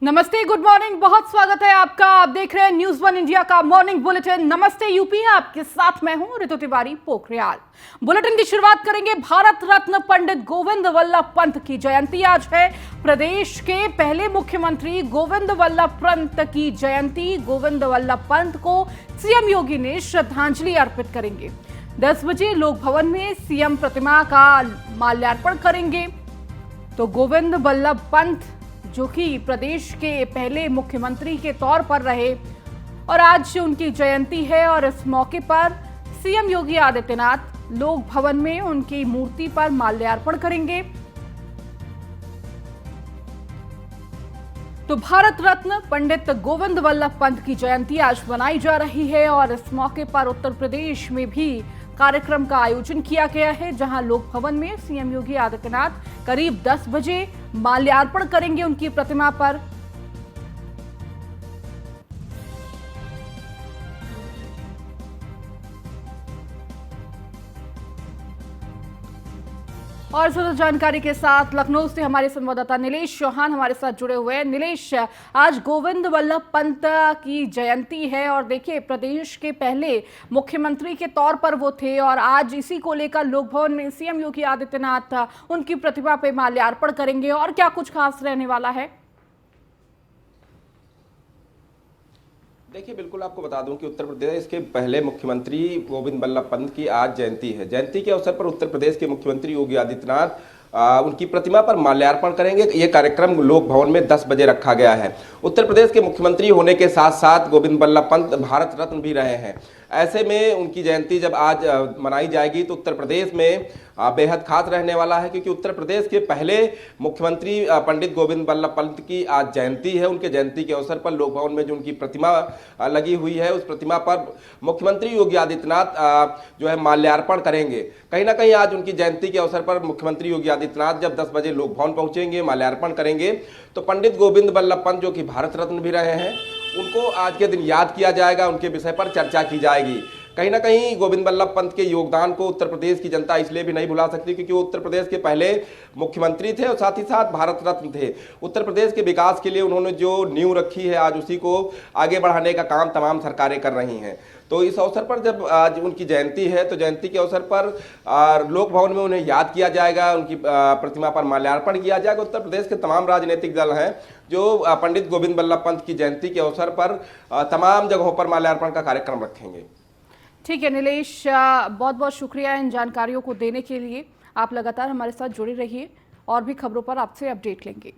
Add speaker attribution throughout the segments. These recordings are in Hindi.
Speaker 1: नमस्ते, गुड मॉर्निंग। बहुत स्वागत है आपका। आप देख रहे हैं न्यूज़ वन इंडिया का मॉर्निंग बुलेटिन। नमस्ते यूपी, आपके साथ मैं हूं ऋतु तिवारी पोखरियाल। बुलेटिन की शुरुआत करेंगे भारत रत्न पंडित गोविंद वल्लभ पंत की जयंती आज है। प्रदेश के पहले मुख्यमंत्री गोविंद वल्लभ पंत की जयंती। गोविंद वल्लभ पंत को सीएम योगी ने श्रद्धांजलि अर्पित करेंगे। 10 बजे लोक भवन में सीएम प्रतिमा का माल्यार्पण करेंगे। तो गोविंद वल्लभ पंत जो कि प्रदेश के पहले मुख्यमंत्री के तौर पर रहे और आज उनकी जयंती है और इस मौके पर सीएम योगी आदित्यनाथ लोक भवन में उनकी मूर्ति पर माल्यार्पण करेंगे। तो भारत रत्न पंडित गोविंद वल्लभ पंत की जयंती आज मनाई जा रही है और इस मौके पर उत्तर प्रदेश में भी कार्यक्रम का आयोजन किया गया है, जहां लोक भवन में सीएम योगी आदित्यनाथ करीब 10 बजे माल्यार्पण करेंगे उनकी प्रतिमा पर। और ज्यादा जानकारी के साथ लखनऊ से हमारे संवाददाता नीलेश चौहान हमारे साथ जुड़े हुए हैं। नीलेश, आज गोविंद वल्लभ पंत की जयंती है और देखिए प्रदेश के पहले मुख्यमंत्री के तौर पर वो थे और आज इसी को लेकर लोक भवन में सीएम योगी आदित्यनाथ उनकी प्रतिमा पे माल्यार्पण करेंगे। और क्या कुछ खास रहने वाला है?
Speaker 2: देखिए, बिल्कुल आपको बता दूं कि उत्तर प्रदेश के पहले मुख्यमंत्री गोविंद वल्लभ पंत की आज जयंती है। जयंती के अवसर पर उत्तर प्रदेश के मुख्यमंत्री योगी आदित्यनाथ उनकी प्रतिमा पर माल्यार्पण करेंगे। ये कार्यक्रम लोक भवन में 10 बजे रखा गया है। उत्तर प्रदेश के मुख्यमंत्री होने के साथ साथ गोविंद वल्लभ पंत भारत रत्न भी रहे हैं। ऐसे में उनकी जयंती जब आज मनाई जाएगी तो उत्तर प्रदेश में बेहद खास रहने वाला है, क्योंकि उत्तर प्रदेश के पहले मुख्यमंत्री पंडित गोविंद वल्लभ पंत की आज जयंती है। उनके जयंती के अवसर पर लोक भवन में जो उनकी प्रतिमा लगी हुई है, उस प्रतिमा पर मुख्यमंत्री योगी आदित्यनाथ जो है माल्यार्पण करेंगे। कहीं ना कहीं आज उनकी जयंती के अवसर पर मुख्यमंत्री योगी आदित्यनाथ जब 10 बजे लोक भवन पहुंचेंगे, माल्यार्पण करेंगे, तो पंडित गोविंद वल्लभ पंत जो कि भारत रत्न भी रहे हैं, उनको आज के दिन याद किया जाएगा, उनके विषय पर चर्चा की जाएगी। कहीं ना कहीं गोविंद वल्लभ पंत के योगदान को उत्तर प्रदेश की जनता इसलिए भी नहीं भुला सकती क्योंकि वो उत्तर प्रदेश के पहले मुख्यमंत्री थे और साथ ही साथ भारत रत्न थे। उत्तर प्रदेश के विकास के लिए उन्होंने जो नींव रखी है, आज उसी को आगे बढ़ाने का काम तमाम सरकारें कर रही हैं। तो इस अवसर पर जब आज उनकी जयंती है तो जयंती के अवसर पर लोक भवन में उन्हें याद किया जाएगा, उनकी प्रतिमा पर माल्यार्पण किया जाएगा। उत्तर प्रदेश के तमाम राजनीतिक दल हैं जो पंडित गोविंद वल्लभ पंत की जयंती के अवसर पर तमाम जगहों पर माल्यार्पण का कार्यक्रम रखेंगे।
Speaker 1: ठीक है नीलेश, बहुत बहुत शुक्रिया इन जानकारियों को देने के लिए। आप लगातार हमारे साथ जुड़े रहिए और भी खबरों पर आपसे अपडेट लेंगे।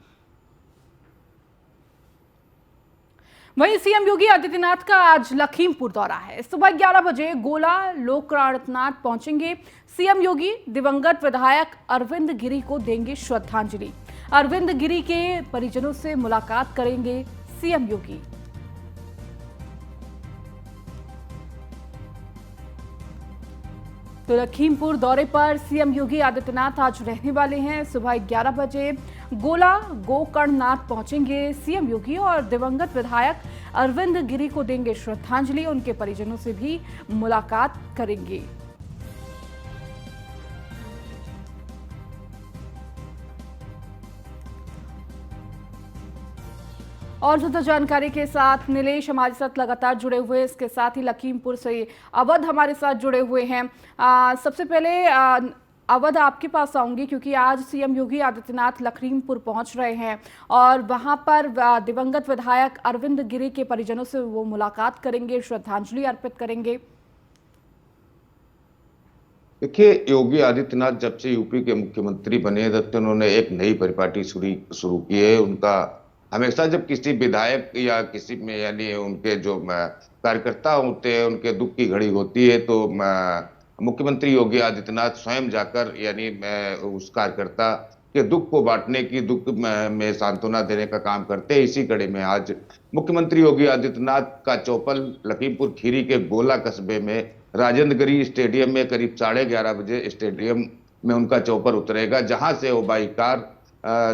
Speaker 1: वहीं सीएम योगी आदित्यनाथ का आज लखीमपुर दौरा है। सुबह 11 बजे गोला लोकनाथ पहुंचेंगे। सीएम योगी दिवंगत विधायक अरविंद गिरी को देंगे श्रद्धांजलि। अरविंद गिरी के परिजनों से मुलाकात करेंगे सीएम योगी। तो लखीमपुर दौरे पर सीएम योगी आदित्यनाथ आज रहने वाले हैं। सुबह 11 बजे गोला गोकर्णनाथ पहुंचेंगे सीएम योगी और दिवंगत विधायक अरविंद गिरी को देंगे श्रद्धांजलि। उनके परिजनों से भी मुलाकात करेंगे। और ज्यादा जानकारी के साथ नीलेश हमारे साथ लगातार जुड़े हुए, इसके साथ ही लखीमपुर से अवध हमारे साथ जुड़े हुए हैं। सबसे पहले अवध आपके पास आऊंगी क्योंकि आज सीएम योगी आदित्यनाथ लखीमपुर पहुंच रहे हैं और वहां पर दिवंगत विधायक अरविंद गिरी के परिजनों से वो मुलाकात करेंगे, श्रद्धांजलि अर्पित करेंगे।
Speaker 3: देखिए, योगी आदित्यनाथ जब से यूपी के मुख्यमंत्री बने तब से उन्होंने एक नई परिपाटी शुरू की है। उनका हमेशा जब किसी विधायक या किसी में यानी उनके जो कार्यकर्ता होते हैं उनके दुख की घड़ी होती है तो मुख्यमंत्री योगी आदित्यनाथ स्वयं जाकर यानी उस कार्यकर्ता के दुख को बांटने की, दुख में सांत्वना देने का काम करते हैं। इसी कड़ी में आज मुख्यमंत्री योगी आदित्यनाथ का चौपल लखीमपुर खीरी के गोला कस्बे में राजेंद्र गिरी स्टेडियम में करीब 11:30 बजे स्टेडियम में उनका चौपर उतरेगा, जहां से वो बाई कार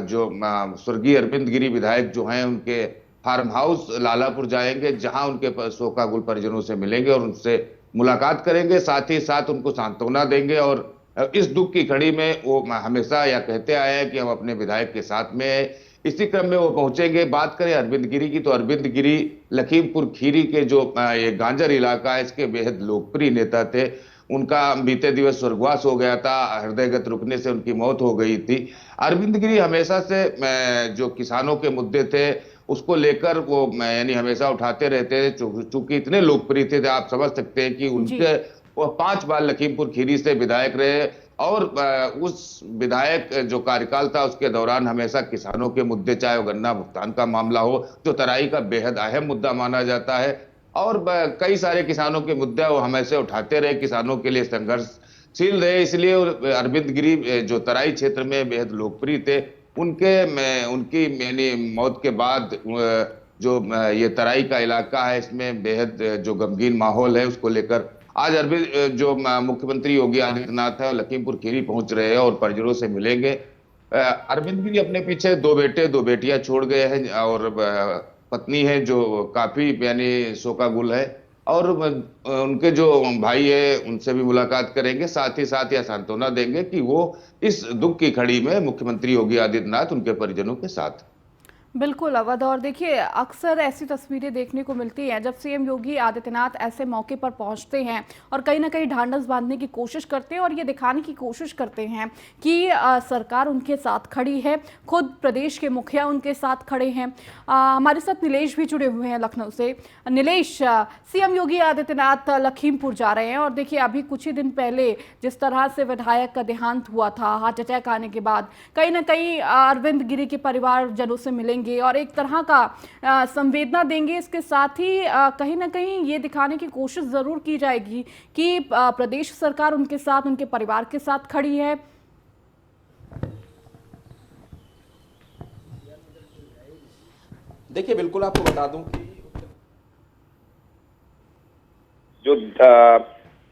Speaker 3: जो स्वर्गीय अरविंद गिरी विधायक जो हैं उनके फार्म हाउस लालापुर जाएंगे, जहां उनके शोकाकुल परिजनों से मिलेंगे और उनसे मुलाकात करेंगे, साथ ही साथ उनको सांत्वना देंगे। और इस दुख की घड़ी में वो हमेशा यह कहते आए हैं कि हम अपने विधायक के साथ में इसी क्रम में वो पहुंचेंगे। बात करें अरविंद गिरी की, तो अरविंद गिरी लखीमपुर खीरी के जो ये गांजर इलाका है, इसके बेहद लोकप्रिय नेता थे। उनका बीते दिवस स्वर्गवास हो गया था, हृदयगत रुकने से उनकी मौत हो गई थी। अरविंद गिरी हमेशा से जो किसानों के मुद्दे थे उसको लेकर वो यानी हमेशा उठाते रहते थे। चूंकि इतने लोकप्रिय थे, आप समझ सकते हैं कि
Speaker 1: जी।
Speaker 3: उनके वो 5 बार लखीमपुर खीरी से विधायक रहे, और उस विधायक जो कार्यकाल था उसके दौरान हमेशा किसानों के मुद्दे, चाहे वो गन्ना भुगतान का मामला हो, जो तराई का बेहद अहम मुद्दा माना जाता है, और कई सारे किसानों के मुद्दे वो हमेशा उठाते रहे, किसानों के लिए संघर्षशील रहे। इसलिए अरविंद गिरी जो तराई क्षेत्र में बेहद लोकप्रिय थे, उनकी यानी मौत के बाद जो ये तराई का इलाका है, इसमें बेहद जो गमगीन माहौल है, उसको लेकर आज अरविंद जो मुख्यमंत्री योगी आदित्यनाथ है, लखीमपुर खीरी पहुंच रहे हैं और परिजनों से मिलेंगे। अरविंद गिरी अपने पीछे 2 बेटे 2 बेटियां छोड़ गए हैं, और पत्नी है जो काफी यानी शोकाकुल है, और उनके जो भाई है उनसे भी मुलाकात करेंगे। साथ ही साथ यह सांत्वना देंगे कि वो इस दुख की घड़ी में मुख्यमंत्री योगी आदित्यनाथ उनके परिजनों के साथ।
Speaker 1: बिल्कुल अवध, और देखिए अक्सर ऐसी तस्वीरें देखने को मिलती हैं जब सीएम योगी आदित्यनाथ ऐसे मौके पर पहुंचते हैं और कहीं ना कहीं ढांढस बांधने की कोशिश करते हैं और ये दिखाने की कोशिश करते हैं कि सरकार उनके साथ खड़ी है, खुद प्रदेश के मुखिया उनके साथ खड़े हैं। हमारे साथ नीलेश भी जुड़े हुए हैं लखनऊ से। नीलेश, सीएम योगी आदित्यनाथ लखीमपुर जा रहे हैं और देखिए अभी कुछ ही दिन पहले जिस तरह से विधायक का देहांत हुआ था हार्ट अटैक आने के बाद, कहीं ना कहीं अरविंद गिरी के परिवारजनों से मिलेंगे और एक तरह का संवेदना देंगे। इसके साथ ही कहीं ना कहीं ये दिखाने की कोशिश जरूर की जाएगी कि प्रदेश सरकार उनके साथ, उनके परिवार के साथ खड़ी है।
Speaker 2: देखिए, बिल्कुल आपको बता दूं कि
Speaker 4: जो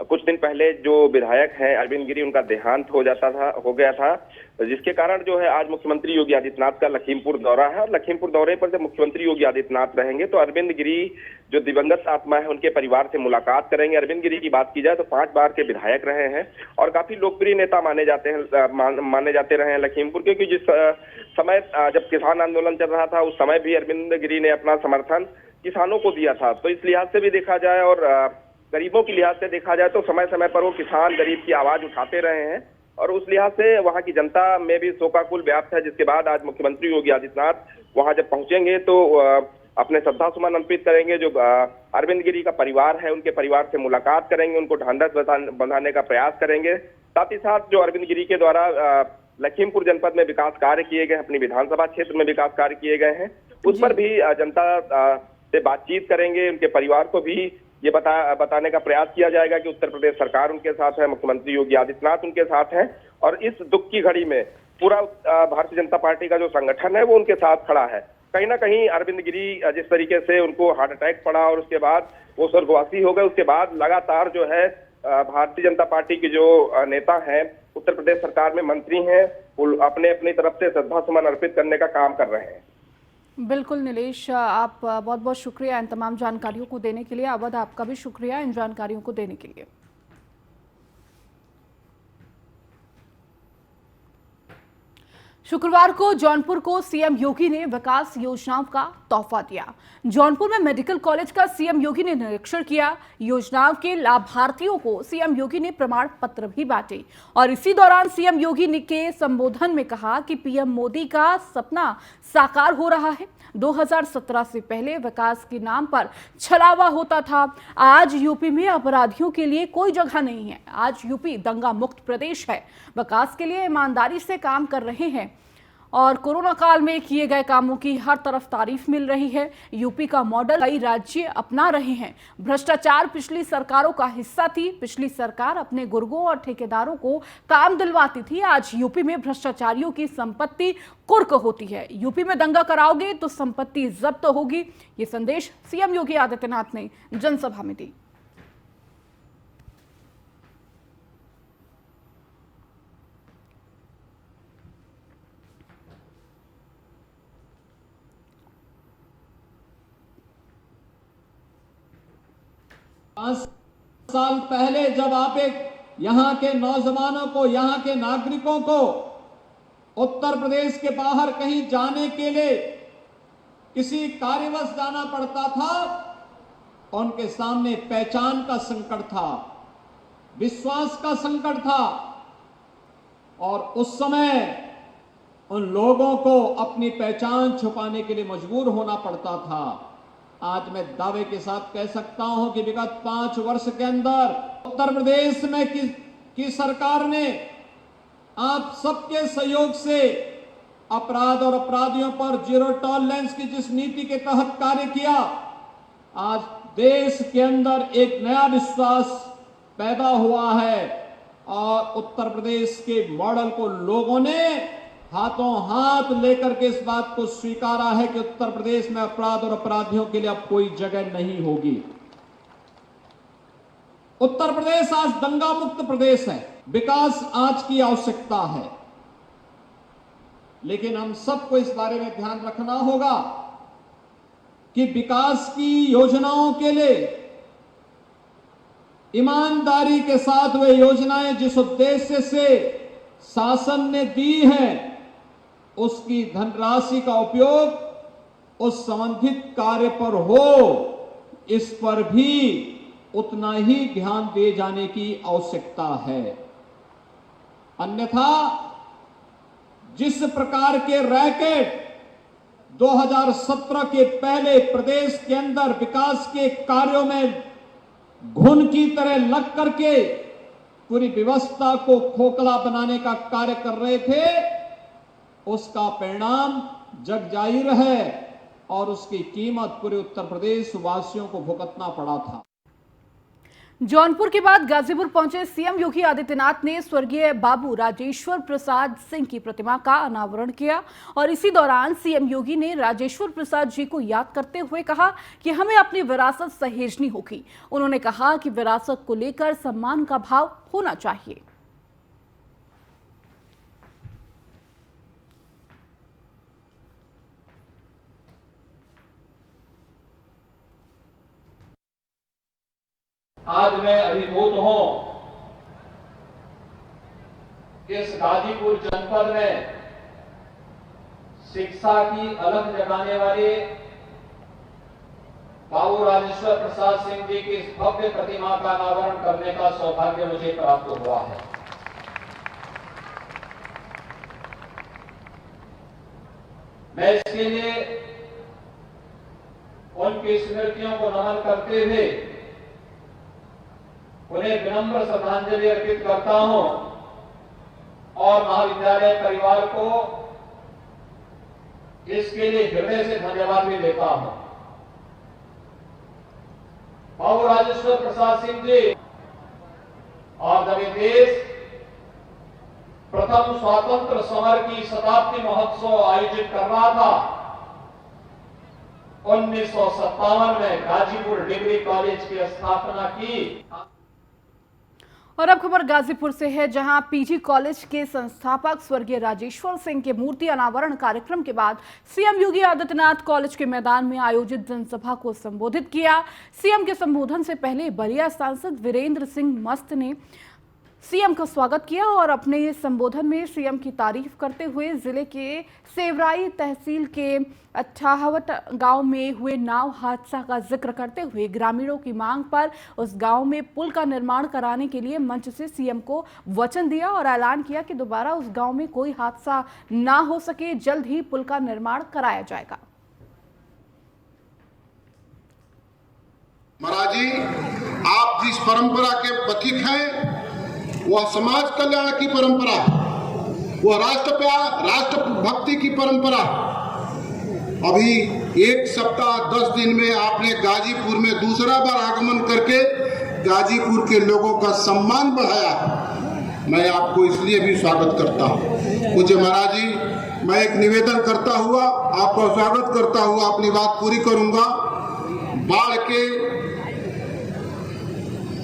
Speaker 4: कुछ दिन पहले जो विधायक हैं अरविंद गिरी, उनका देहांत हो गया था, जिसके कारण जो है आज मुख्यमंत्री योगी आदित्यनाथ का लखीमपुर दौरा है। और लखीमपुर दौरे पर जब मुख्यमंत्री योगी आदित्यनाथ रहेंगे तो अरविंद गिरी जो दिवंगत आत्मा है उनके परिवार से मुलाकात करेंगे। अरविंद गिरी की बात की जाए तो 5 बार के विधायक रहे हैं और काफी लोकप्रिय नेता माने जाते रहे हैं लखीमपुर, क्योंकि जिस समय जब किसान आंदोलन चल रहा था उस समय भी अरविंद गिरी ने अपना समर्थन किसानों को दिया था। तो इस लिहाज से भी देखा जाए और गरीबों की लिहाज से देखा जाए तो समय समय पर वो किसान गरीब की आवाज उठाते रहे हैं और उस लिहाज से वहां की जनता में भी शोकाकुल व्याप्त है। जिसके बाद आज मुख्यमंत्री योगी आदित्यनाथ वहां जब पहुंचेंगे तो अपने श्रद्धा सुमन अर्पित करेंगे। जो अरविंद गिरी का परिवार है उनके परिवार से मुलाकात करेंगे, उनको ढांढस बंधाने का प्रयास करेंगे। साथ ही साथ जो अरविंद गिरी के द्वारा लखीमपुर जनपद में विकास कार्य किए गए, अपनी विधानसभा क्षेत्र में विकास कार्य किए गए हैं, उस पर भी जनता से बातचीत करेंगे। उनके परिवार को भी ये बताने का प्रयास किया जाएगा कि उत्तर प्रदेश सरकार उनके साथ है, मुख्यमंत्री योगी आदित्यनाथ उनके साथ है और इस दुख की घड़ी में पूरा भारतीय जनता पार्टी का जो संगठन है वो उनके साथ खड़ा है। कहीं ना कहीं अरविंद गिरी जिस तरीके से उनको हार्ट अटैक पड़ा और उसके बाद वो स्वर्गवासी हो गए, उसके बाद लगातार जो है भारतीय जनता पार्टी के जो नेता हैं, उत्तर प्रदेश सरकार में मंत्री हैं, वो अपने अपनी तरफ से श्रद्धा सुमन अर्पित करने का काम कर रहे हैं।
Speaker 1: बिल्कुल नीलेश, आप बहुत बहुत शुक्रिया इन तमाम जानकारियों को देने के लिए। अवध, आपका भी शुक्रिया इन जानकारियों को देने के लिए। शुक्रवार को जौनपुर को सीएम योगी ने विकास योजनाओं का तोहफा दिया। जौनपुर में मेडिकल कॉलेज का सीएम योगी ने निरीक्षण किया। योजनाओं के लाभार्थियों को सीएम योगी ने प्रमाण पत्र भी बांटे और इसी दौरान सीएम योगी ने के संबोधन में कहा कि पीएम मोदी का सपना साकार हो रहा है। 2017 से पहले विकास के नाम पर छलावा होता था। आज यूपी में अपराधियों के लिए कोई जगह नहीं है। आज यूपी दंगा मुक्त प्रदेश है। विकास के लिए ईमानदारी से काम कर रहे हैं और कोरोना काल में किए गए कामों की हर तरफ तारीफ मिल रही है। यूपी का मॉडल कई राज्य अपना रहे हैं। भ्रष्टाचार पिछली सरकारों का हिस्सा थी। पिछली सरकार अपने गुर्गों और ठेकेदारों को काम दिलवाती थी। आज यूपी में भ्रष्टाचारियों की संपत्ति कुर्क होती है। यूपी में दंगा कराओगे तो संपत्ति जब्त होगी। ये संदेश सीएम योगी आदित्यनाथ ने जनसभा में दी।
Speaker 5: 5 साल पहले जब आप एक यहाँ के नौजवानों को, यहाँ के नागरिकों को उत्तर प्रदेश के बाहर कहीं जाने के लिए किसी कार्यवश जाना पड़ता था, उनके सामने पहचान का संकट था, विश्वास का संकट था, और उस समय उन लोगों को अपनी पहचान छुपाने के लिए मजबूर होना पड़ता था। आज मैं दावे के साथ कह सकता हूं कि विगत 5 वर्ष के अंदर उत्तर प्रदेश में की सरकार ने आप सबके सहयोग से अपराध और अपराधियों पर जीरो टॉलरेंस की जिस नीति के तहत कार्य किया, आज देश के अंदर एक नया विश्वास पैदा हुआ है और उत्तर प्रदेश के मॉडल को लोगों ने हाथों हाथ लेकर के इस बात को स्वीकारा है कि उत्तर प्रदेश में अपराध और अपराधियों के लिए अब कोई जगह नहीं होगी। उत्तर प्रदेश आज दंगा मुक्त प्रदेश है। विकास आज की आवश्यकता है, लेकिन हम सबको इस बारे में ध्यान रखना होगा कि विकास की योजनाओं के लिए ईमानदारी के साथ वे योजनाएं जिस उद्देश्य से शासन ने दी हैं, उसकी धनराशि का उपयोग उस संबंधित कार्य पर हो, इस पर भी उतना ही ध्यान दिए जाने की आवश्यकता है। अन्यथा जिस प्रकार के रैकेट 2017 के पहले प्रदेश के अंदर विकास के कार्यों में घुन की तरह लग करके पूरी व्यवस्था को खोखला बनाने का कार्य कर रहे थे, उसका परिणाम जग जाहिर है और उसकी कीमत पूरे उत्तर प्रदेश वासियों को भुगतना पड़ा था।
Speaker 1: जौनपुर के बाद गाजीपुर पहुंचे सीएम योगी आदित्यनाथ ने स्वर्गीय बाबू राजेश्वर प्रसाद सिंह की प्रतिमा का अनावरण किया और इसी दौरान सीएम योगी ने राजेश्वर प्रसाद जी को याद करते हुए कहा कि हमें अपनी विरासत सहेजनी होगी। उन्होंने कहा कि विरासत को लेकर सम्मान का भाव होना चाहिए।
Speaker 5: आज मैं अभिभूत हूं इस गाजीपुर जनपद में शिक्षा की अलख जगाने वाले बाबू राजेश्वर प्रसाद सिंह जी की इस भव्य प्रतिमा का अनावरण करने का सौभाग्य मुझे प्राप्त हुआ है। मैं इसके लिए उनकी स्मृतियों को नमन करते हुए उन्हें विनम्र श्रद्धांजलि अर्पित करता हूं और महाविद्यालय परिवार को इसके लिए हृदय से धन्यवाद भी देता हूं। बाबू राजेश्वर प्रसाद सिंह जी और जब ये देश प्रथम स्वातंत्र समर की शताब्दी महोत्सव आयोजित कर रहा था, 1957 में गाजीपुर डिग्री कॉलेज की स्थापना की।
Speaker 1: और अब खबर गाजीपुर से है, जहां पीजी कॉलेज के संस्थापक स्वर्गीय राजेश्वर सिंह के मूर्ति अनावरण कार्यक्रम के बाद सीएम योगी आदित्यनाथ कॉलेज के मैदान में आयोजित जनसभा को संबोधित किया। सीएम के संबोधन से पहले बलिया सांसद वीरेंद्र सिंह मस्त ने सीएम का स्वागत किया और अपने संबोधन में सीएम की तारीफ करते हुए जिले के सेवराई तहसील के 58 गांव में हुए नाव हादसा का जिक्र करते हुए ग्रामीणों की मांग पर उस गांव में पुल का निर्माण कराने के लिए मंच से सीएम को वचन दिया और ऐलान किया कि दोबारा उस गांव में कोई हादसा ना हो सके, जल्द ही पुल का निर्माण कराया जाएगा।
Speaker 6: महाराज जी, आप जिस परंपरा के पथिक हैं वह समाज कल्याण की परंपरा, वह राष्ट्र प्यार, राष्ट्र भक्ति की परंपरा। अभी 1 सप्ताह 10 दिन में आपने गाजीपुर में दूसरा बार आगमन करके गाजीपुर के लोगों का सम्मान बढ़ाया। मैं आपको इसलिए भी स्वागत करता हूँ। मुझे महाराज जी, मैं एक निवेदन करता हुआ आपका स्वागत करता हुआ अपनी बात पूरी करूंगा। बाढ़ के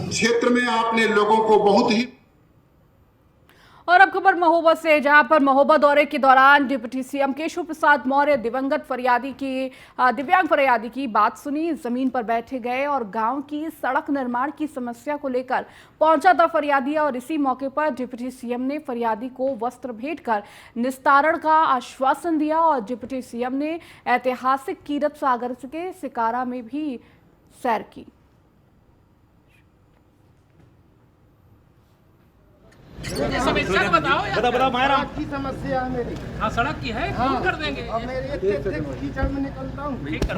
Speaker 6: क्षेत्र में आपने लोगों को बहुत ही
Speaker 1: और अब खबर महोबा से, जहां पर महोबा दौरे के दौरान डिप्टी सीएम केशव प्रसाद मौर्य दिवंगत दिव्यांग फरियादी की बात सुनी, जमीन पर बैठे गए और गांव की सड़क निर्माण की समस्या को लेकर पहुंचा था फरियादी। और इसी मौके पर डिप्टी सीएम ने फरियादी को वस्त्र भेंट कर निस्तारण का आश्वासन दिया और डिप्टी सीएम ने ऐतिहासिक कीरत सागर के सिकारा में भी सैर की।
Speaker 7: समस्या बताओ यार।
Speaker 8: बता मायरा
Speaker 7: की समस्या है मेरी। हाँ सड़क की है, दूर कर देंगे। अब मेरी एक कीचड़ में निकलता हूँ। ठीक कर।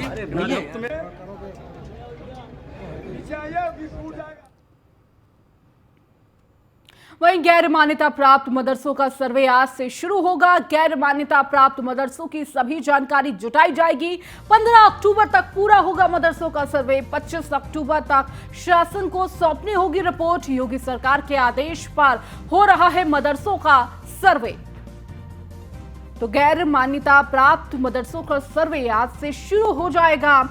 Speaker 1: वहीं गैर मान्यता प्राप्त मदरसों का सर्वे आज से शुरू होगा। गैर मान्यता प्राप्त मदरसों की सभी जानकारी जुटाई जाएगी। 15 अक्टूबर तक पूरा होगा मदरसों का सर्वे। 25 अक्टूबर तक शासन को सौंपनी होगी रिपोर्ट। योगी सरकार के आदेश पर हो रहा है मदरसों का सर्वे। तो गैर मान्यता प्राप्त मदरसों का सर्वे आज से शुरू हो जाएगा।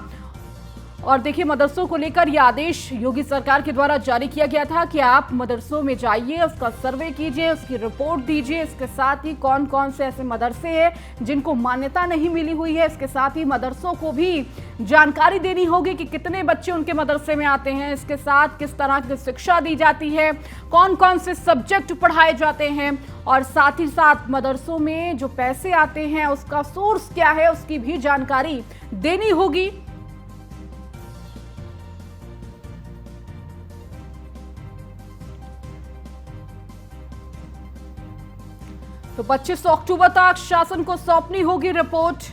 Speaker 1: और देखिए, मदरसों को लेकर यह आदेश योगी सरकार के द्वारा जारी किया गया था कि आप मदरसों में जाइए, उसका सर्वे कीजिए, उसकी रिपोर्ट दीजिए। इसके साथ ही कौन कौन से ऐसे मदरसे हैं जिनको मान्यता नहीं मिली हुई है, इसके साथ ही मदरसों को भी जानकारी देनी होगी कि कितने बच्चे उनके मदरसे में आते हैं, इसके साथ किस तरह की शिक्षा दी जाती है, कौन कौन से सब्जेक्ट पढ़ाए जाते हैं, और साथ ही साथ मदरसों में जो पैसे आते हैं उसका सोर्स क्या है, उसकी भी जानकारी देनी होगी। तो 25 अक्टूबर तक शासन को सौंपनी होगी रिपोर्ट।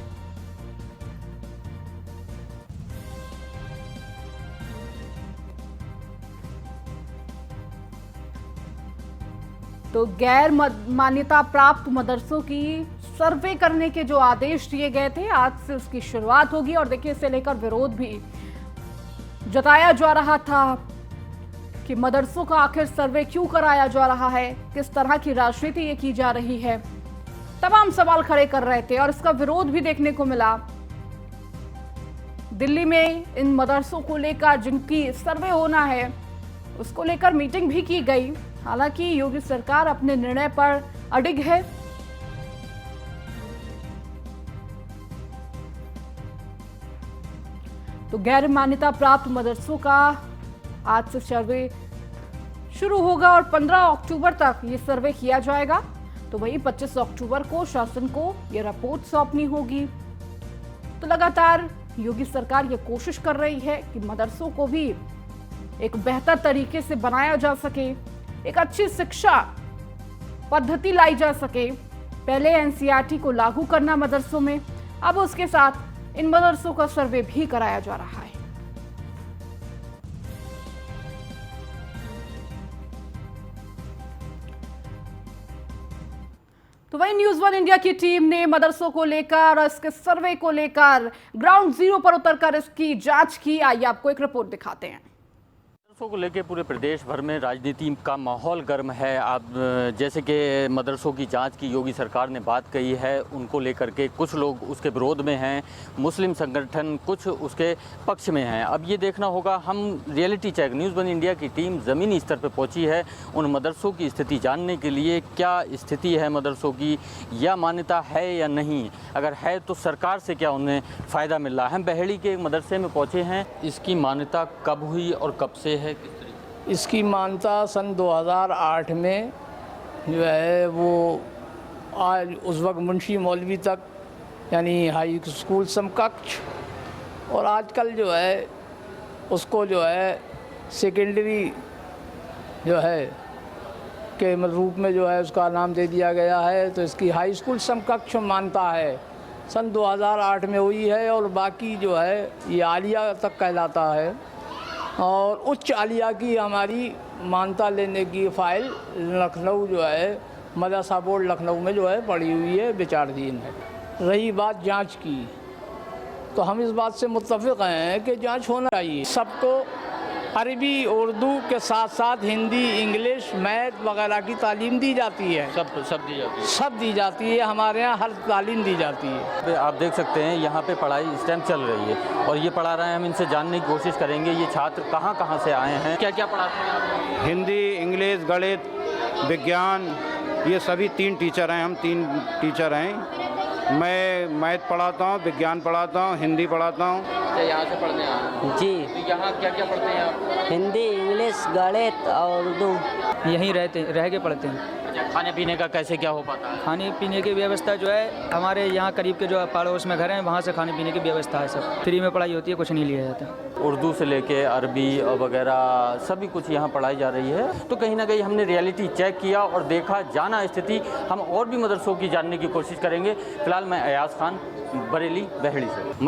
Speaker 1: तो गैर मान्यता प्राप्त मदरसों की सर्वे करने के जो आदेश दिए गए थे, आज से उसकी शुरुआत होगी। और देखिए, इसे लेकर विरोध भी जताया जा रहा था कि मदरसों का आखिर सर्वे क्यों कराया जा रहा है, किस तरह की राजनीति ये की जा रही है, तमाम सवाल खड़े कर रहे थे। और इसका विरोध भी देखने को मिला। दिल्ली में इन मदरसों को लेकर जिनकी सर्वे होना है उसको लेकर मीटिंग भी की गई। हालांकि योगी सरकार अपने निर्णय पर अडिग है। तो गैर मान्यता प्राप्त मदरसों का आज से सर्वे शुरू होगा और 15 अक्टूबर तक ये सर्वे किया जाएगा। तो वही 25 अक्टूबर को शासन को ये रिपोर्ट सौंपनी होगी। तो लगातार योगी सरकार ये कोशिश कर रही है कि मदरसों को भी एक बेहतर तरीके से बनाया जा सके, एक अच्छी शिक्षा पद्धति लाई जा सके। पहले एनसीईआरटी को लागू करना मदरसों में, अब उसके साथ इन मदरसों का सर्वे भी कराया जा रहा है। तो वही न्यूज़ 1 इंडिया की टीम ने मदरसों को लेकर और इसके सर्वे को लेकर ग्राउंड जीरो पर उतरकर इसकी जांच की। आइए आपको एक रिपोर्ट दिखाते हैं।
Speaker 9: मदरसों को लेकर पूरे प्रदेश भर में राजनीति का माहौल गर्म है। आप जैसे कि मदरसों की जांच की योगी सरकार ने बात कही है, उनको लेकर के कुछ लोग उसके विरोध में हैं, मुस्लिम संगठन कुछ उसके पक्ष में हैं। अब ये देखना होगा। हम रियलिटी चेक न्यूज़ 1 इंडिया की टीम ज़मीनी स्तर पर पहुंची है उन मदरसों की स्थिति जानने के लिए। क्या स्थिति है मदरसों की, या मान्यता है या नहीं, अगर है तो सरकार से क्या उन्हें फ़ायदा मिल रहा है। हम बहेड़ी के एक मदरसे में पहुँचे हैं। इसकी मान्यता कब हुई और कब से है?
Speaker 10: इसकी मान्यता सन 2008 में जो है वो आज उस वक्त मुंशी मौलवी तक यानी हाई स्कूल समकक्ष, और आजकल जो है उसको जो है सेकेंडरी जो है के रूप में जो है उसका नाम दे दिया गया है। तो इसकी हाई स्कूल समकक्ष मान्यता है सन 2008 में हुई है। और बाकी जो है ये आलिया तक कहलाता है। और उच्च आलिया की हमारी मान्यता लेने की फ़ाइल लखनऊ जो है मदरसा बोर्ड लखनऊ में जो है पड़ी हुई है, विचाराधीन है। रही बात जांच की, तो हम इस बात से मुत्तफ़िक़ हैं कि जांच होना चाहिए। सबको अरबी उर्दू के साथ साथ हिंदी, इंग्लिश, मैथ वगैरह की तालीम दी जाती है।
Speaker 9: सब दी जाती है।
Speaker 10: सब दी जाती है, हमारे यहाँ हर तालीम दी जाती है।
Speaker 9: आप देख सकते हैं यहाँ पे पढ़ाई इस टाइम चल रही है और ये पढ़ा रहे हैं। हम इनसे जानने की कोशिश करेंगे ये छात्र कहाँ से आए हैं, क्या क्या पढ़ाते हैं।
Speaker 8: हिंदी, इंग्लिश, गणित, विज्ञान, ये सभी 3 टीचर हैं, हम 3 टीचर हैं। मैं मैथ पढ़ाता हूँ, विज्ञान पढ़ाता हूँ, हिंदी पढ़ाता हूँ।
Speaker 9: क्या यहाँ से पढ़ने आए?
Speaker 11: जी।
Speaker 9: तो यहाँ क्या क्या पढ़ते हैं आप?
Speaker 11: हिंदी, इंग्लिश, गणित और उर्दू।
Speaker 12: यहीं रह के पढ़ते हैं।
Speaker 9: खाने पीने का कैसे क्या हो पाता है?
Speaker 12: खाने पीने की व्यवस्था जो है हमारे यहाँ करीब के जो पड़ोस में घर हैं वहाँ से खाने पीने की व्यवस्था है, सब फ्री में पढ़ाई होती है, कुछ नहीं लिया जाता।
Speaker 9: उर्दू से लेके अरबी वगैरह सभी कुछ यहाँ पढ़ाई जा रही है। तो कहीं ना कहीं हमने रियलिटी चेक किया और देखा जाना स्थिति। हम और भी मदरसों की जानने की कोशिश करेंगे। फिलहाल मैं अयाज खान, बरेली, बहड़ी से।